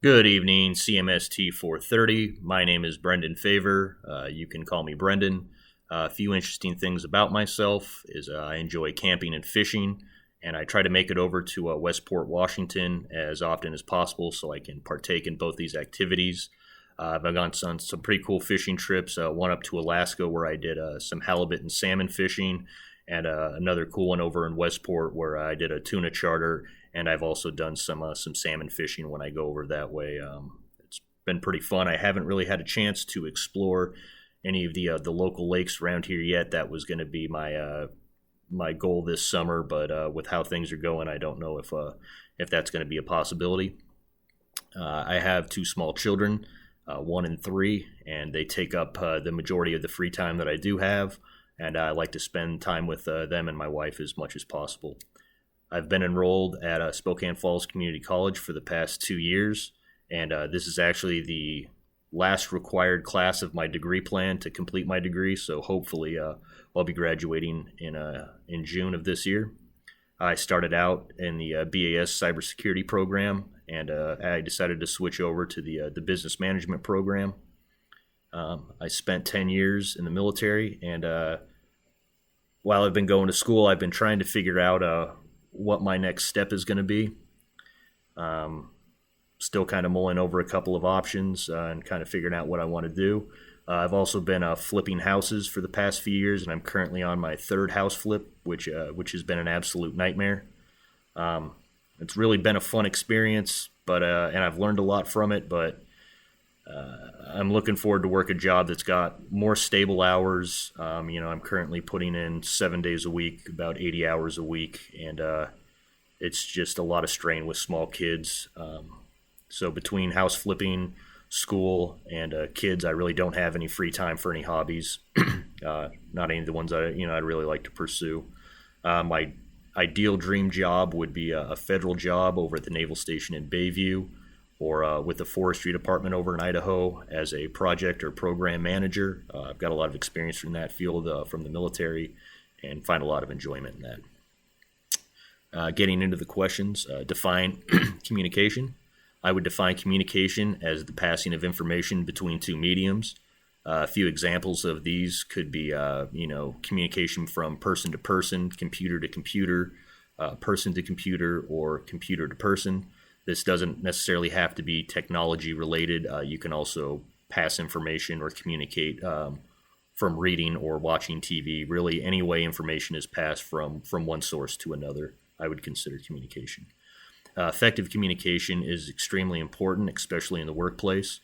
Good evening, CMST 430. My name is Brendon Favre. You can call me Brendon. A few interesting things about myself is I enjoy camping and fishing, and I try to make it over to Westport, Washington as often as possible so I can partake in both these activities. I've gone on some pretty cool fishing trips, one up to Alaska where I did some halibut and salmon fishing, and another cool one over in Westport where I did a tuna charter, and I've also done some salmon fishing when I go over that way. It's been pretty fun. I haven't really had a chance to explore any of the local lakes around here yet. That was going to be my goal this summer, but with how things are going, I don't know if that's going to be a possibility. I have two small children, 1 and 3, and they take up the majority of the free time that I do have, and I like to spend time with them and my wife as much as possible. I've been enrolled at Spokane Falls Community College for the past 2 years, and this is actually the last required class of my degree plan to complete my degree, so hopefully I'll be graduating in June of this year. I started out in the BAS cybersecurity program, and I decided to switch over to the business management program. I spent 10 years in the military, and while I've been going to school, I've been trying to figure out what my next step is going to be. Still kind of mulling over a couple of options and kind of figuring out what I want to do. I've also been flipping houses for the past few years, and I'm currently on my third house flip, which has been an absolute nightmare. It's really been a fun experience, but and I've learned a lot from it. But I'm looking forward to work a job that's got more stable hours. I'm currently putting in 7 days a week, about 80 hours a week, and it's just a lot of strain with small kids. So between house flipping, school, and kids, I really don't have any free time for any hobbies. Not any of the ones I'd really like to pursue. My ideal dream job would be a federal job over at the Naval Station in Bayview, or with the Forestry Department over in Idaho as a project or program manager. I've got a lot of experience from that field from the military and find a lot of enjoyment in that. Getting into the questions, define communication. I would define communication as the passing of information between two mediums. A few examples of these could be, communication from person to person, computer to computer, person to computer, or computer to person. This doesn't necessarily have to be technology related. You can also pass information or communicate from reading or watching TV. Really, any way information is passed from one source to another, I would consider communication. Effective communication is extremely important, especially in the workplace.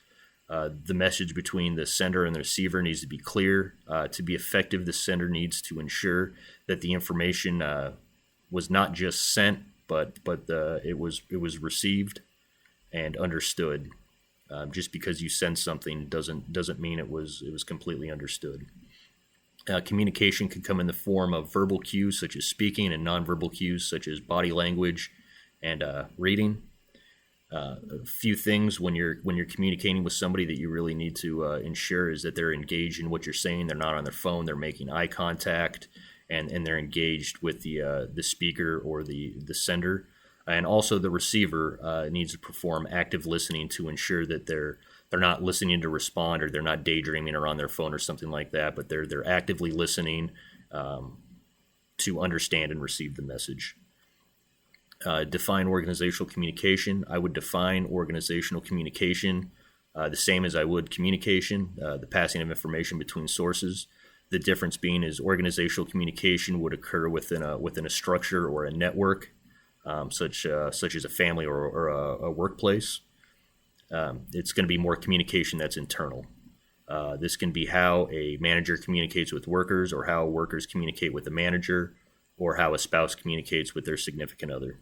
The message between the sender and the receiver needs to be clear. To be effective, the sender needs to ensure that the information was not just sent, but it was received and understood. Just because you send something doesn't mean it was completely understood. Communication can come in the form of verbal cues such as speaking, and nonverbal cues such as body language and reading. A few things when you're communicating with somebody that you really need to ensure is that they're engaged in what you're saying. They're not on their phone. They're making eye contact, and they're engaged with the speaker or the sender. And also the receiver needs to perform active listening to ensure that they're not listening to respond, or they're not daydreaming or on their phone or something like that, but they're actively listening to understand and receive the message. Define organizational communication. I would define organizational communication the same as I would communication, the passing of information between sources. The difference being is organizational communication would occur within a structure or a network, such as a family or a workplace. It's going to be more communication that's internal. This can be how a manager communicates with workers, or how workers communicate with a manager, or how a spouse communicates with their significant other.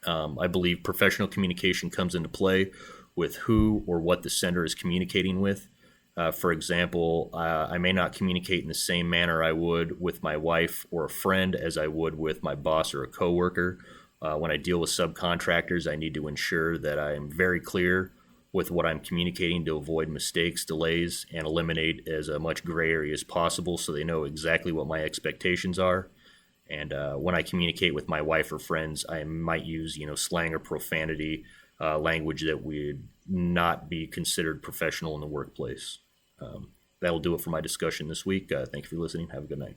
I believe professional communication comes into play with who or what the sender is communicating with. For example, I may not communicate in the same manner I would with my wife or a friend as I would with my boss or a coworker. When I deal with subcontractors, I need to ensure that I am very clear with what I'm communicating to avoid mistakes, delays, and eliminate as much gray area as possible so they know exactly what my expectations are. And when I communicate with my wife or friends, I might use slang or profanity language that would not be considered professional in the workplace. That will do it for my discussion this week. Thank you for listening. Have a good night.